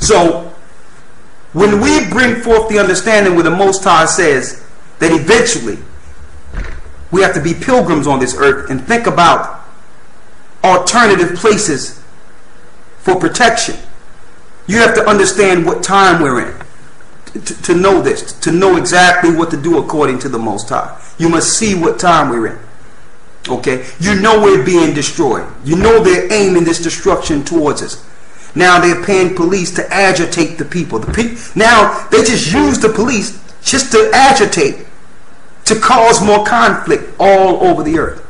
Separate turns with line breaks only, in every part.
So when we bring forth the understanding where the Most High says that eventually we have to be pilgrims on this earth and think about alternative places for protection, you have to understand what time we're in to know this, to know exactly what to do according to the Most High. You must see what time we're in. Okay? You know we're being destroyed. You know they're aiming this destruction towards us. Now they're paying police to agitate the people. Now they just use the police just to agitate, to cause more conflict all over the earth.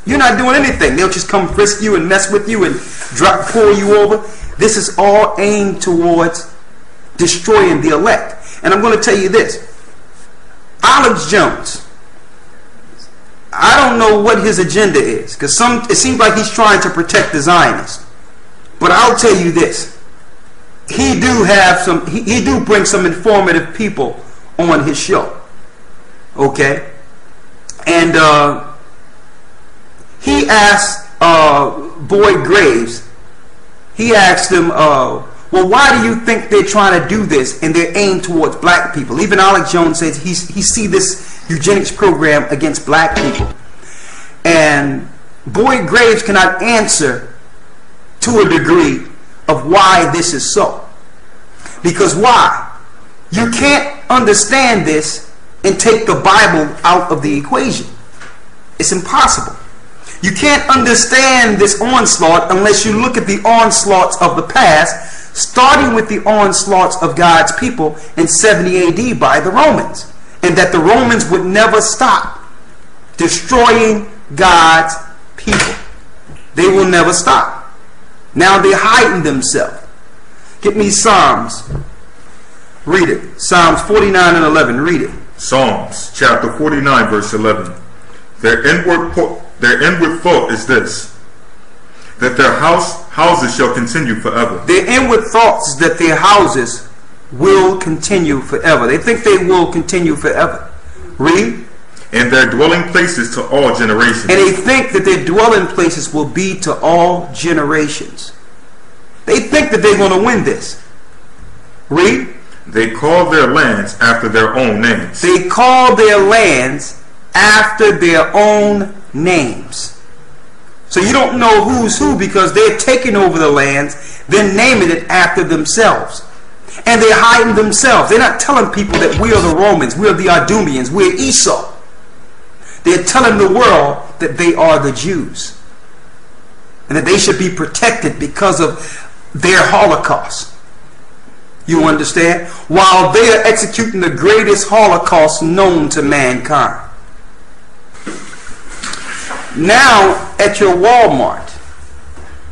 You're not doing anything. They'll just come frisk you and mess with you and pull you over. This is all aimed towards destroying the elect. And I'm going to tell you this. Alex Jones, I don't know what his agenda is, because it seems like he's trying to protect the Zionists. But I'll tell you this. He do bring some informative people on his show. Okay? And he asked Boyd Graves, he asked him, well, why do you think they're trying to do this and they're aimed towards black people? Even Alex Jones says he see this eugenics program against black people. And Boyd Graves cannot answer to a degree of why this is so. Because why? You can't understand this and take the Bible out of the equation. It's impossible. You can't understand this onslaught unless you look at the onslaughts of the past, starting with the onslaughts of God's people in 70 AD by the Romans. And that the Romans would never stop destroying God's people. They will never stop. Now they're hiding themselves. Get me Psalms. Read it. Psalms 49 and 11. Read it.
Psalms chapter 49 verse 11. Their inward thought is this, that their houses shall continue forever.
Their inward thoughts is that their houses will continue forever. They think they will continue forever. Read.
And their dwelling places to all generations.
And they think that their dwelling places will be to all generations. They think that they're going to win this. Read.
They call their lands after their own names.
They call their lands after their own names. So you don't know who's who because they're taking over the lands, then naming it after themselves. And they're hiding themselves. They're not telling people that we are the Romans, we are the Idumeans, we're Esau. They're telling the world that they are the Jews. And that they should be protected because of their Holocaust. You understand? While they are executing the greatest Holocaust known to mankind. Now, at your Walmart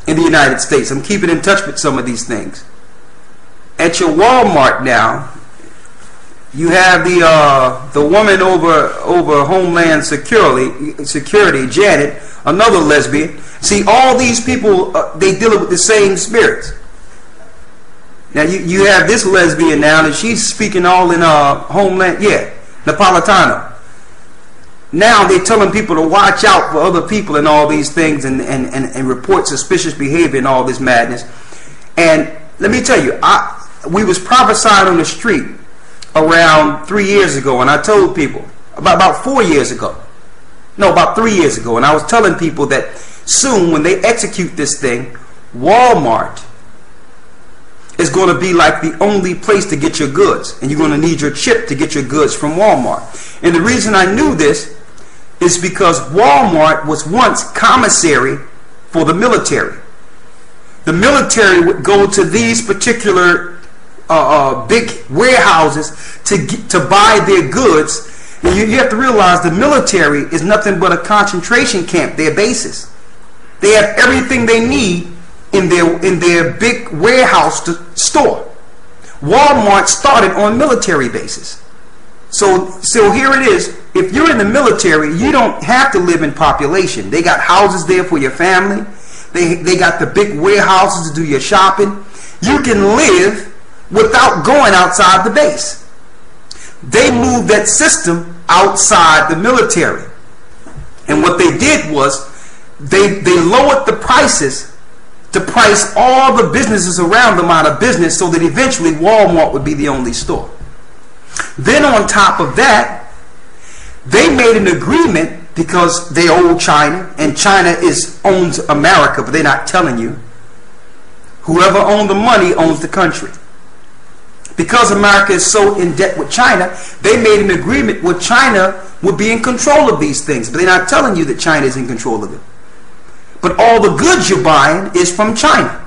in the United States, I'm keeping in touch with some of these things. At your Walmart now, you have the woman over Homeland Security, Janet, another lesbian. See, all these people, they deal with the same spirits. Now, you have this lesbian now, and she's speaking all in Homeland, Napolitano. Now they're telling people to watch out for other people and all these things and report suspicious behavior and all this madness. And let me tell you, we was prophesying on the street around 3 years ago, and I told people, about 4 years ago, no, about 3 years ago, and I was telling people that soon when they execute this thing, Walmart is going to be like the only place to get your goods, and you're going to need your chip to get your goods from Walmart. And the reason I knew this is because Walmart was once commissary for the military. The military would go to these particular big warehouses to buy their goods. And you have to realize the military is nothing but a concentration camp, their bases. They have everything they need in their big warehouse store. Walmart started on military bases. So here it is. If you're in the military, you don't have to live in population. They got houses there for your family. They got the big warehouses to do your shopping. You can live without going outside the base. They moved that system outside the military. And what they did was they lowered the prices to price all the businesses around them out of business so that eventually Walmart would be the only store. Then on top of that, they made an agreement because they owe China, and China owns America, but they're not telling you. Whoever owned the money owns the country. Because America is so in debt with China, they made an agreement where China would be in control of these things, but they're not telling you that China is in control of it. But all the goods you're buying is from China,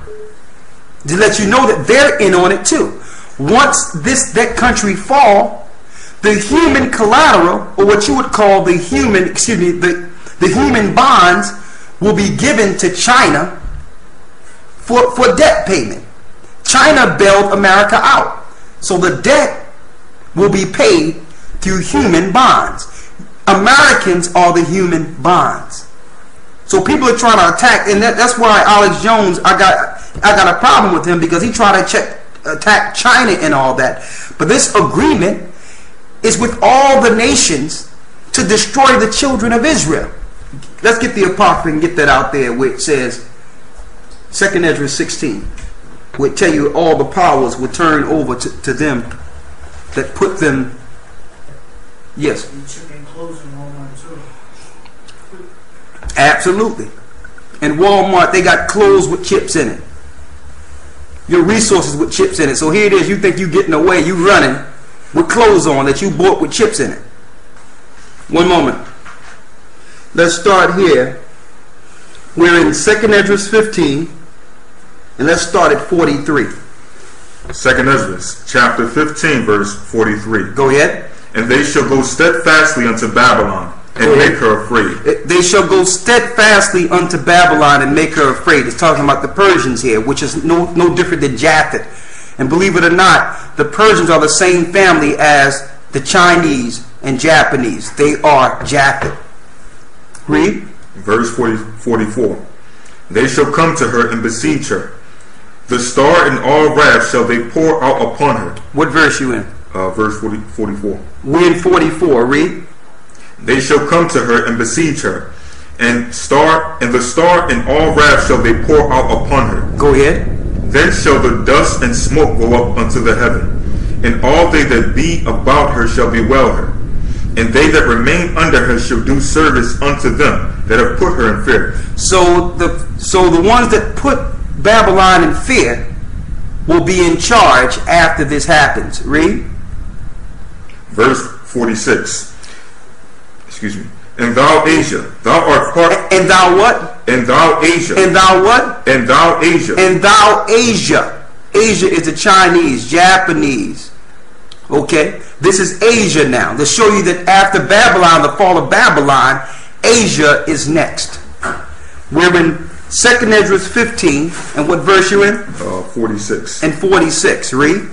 to let you know that they're in on it too. Once that country fall, the human collateral, or what you would call the human bonds, will be given to China for debt payment. China bailed America out, so the debt will be paid through human bonds. Americans are the human bonds. So people are trying to attack, and that's why Alex Jones, I got a problem with him, because he tried to attack China and all that. But this agreement is with all the nations to destroy the children of Israel. Let's get the Apocrypha and get that out there, where it says 2nd Ezra 16, where it tell you all the powers will turn over to them that put them. Yes. Absolutely. And Walmart, they got clothes with chips in it. Your resources with chips in it. So here it is, you think you getting away, you running with clothes on that you bought with chips in it. One moment. Let's start here. We're in 2nd Ezra 15, and let's start at 43.
2nd Ezra, chapter 15, verse 43.
Go ahead.
And they shall go steadfastly unto Babylon, and make her afraid.
They shall go steadfastly unto Babylon and make her afraid. It's talking about the Persians here, which is no different than Japheth. And believe it or not, the Persians are the same family as the Chinese and Japanese. They are Japheth. Read.
Verse 44. They shall come to her and besiege her. The star in all wrath shall they pour out upon her.
What verse you in?
Verse 44.
We're in 44. Read.
They shall come to her and besiege her, and the star in all wrath shall they pour out upon her.
Go ahead.
Then shall the dust and smoke go up unto the heaven, and all they that be about her shall bewail her, and they that remain under her shall do service unto them that have put her in fear. So
the ones that put Babylon in fear will be in charge after this happens. Read.
Verse 46. Excuse me. And thou Asia, thou art part.
And thou what?
And thou Asia.
And thou what?
And thou Asia.
And thou Asia. Asia is the Chinese, Japanese. Okay? This is Asia now. To show you that after Babylon, the fall of Babylon, Asia is next. We're in 2nd Ezra 15. And what verse you in?
46.
And 46. Read.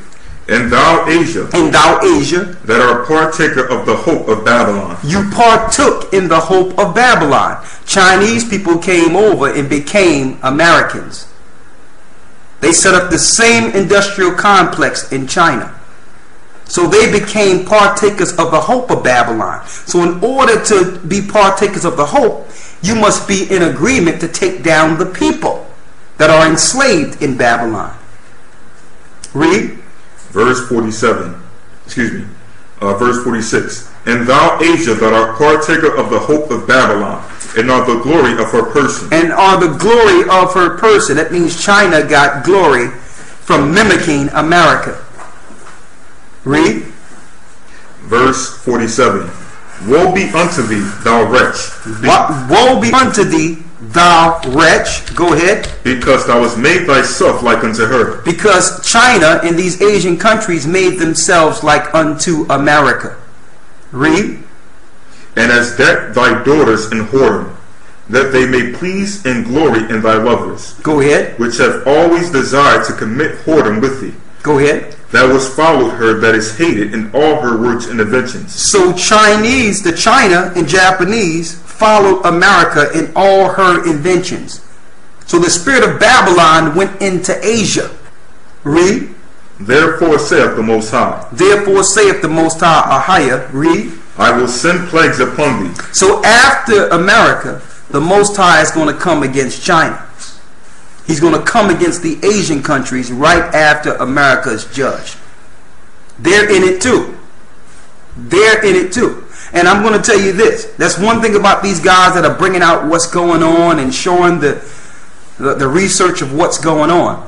And thou Asia.
And thou Asia.
That are partaker of the hope of Babylon.
You partook in the hope of Babylon. Chinese people came over and became Americans. They set up the same industrial complex in China. So they became partakers of the hope of Babylon. So in order to be partakers of the hope, you must be in agreement to take down the people that are enslaved in Babylon. Read.
Verse 47. Excuse me. Verse 46. And thou Asia that art partaker of the hope of Babylon, and are the glory of her person.
And are the glory of her person. That means China got glory from mimicking America. Read.
Verse 47. Woe be unto thee, thou wretch.
Woe be unto thee, thou wretch. Go ahead.
Because thou hast made thyself like unto her.
Because China and these Asian countries made themselves like unto America. Read.
And as deck thy daughters in whoredom, that they may please and glory in thy lovers.
Go ahead.
Which have always desired to commit whoredom with thee.
Go ahead.
That was followed her that is hated in all her works and inventions.
So the China and Japanese followed America in all her inventions. So the spirit of Babylon went into Asia. Read.
Therefore saith the Most High.
Therefore saith the Most High, Ahia. Read.
I will send plagues upon thee.
So after America, the Most High is going to come against China. He's going to come against the Asian countries right after America is judged. They're in it too. They're in it too. And I'm going to tell you this. That's one thing about these guys that are bringing out what's going on and showing the research of what's going on.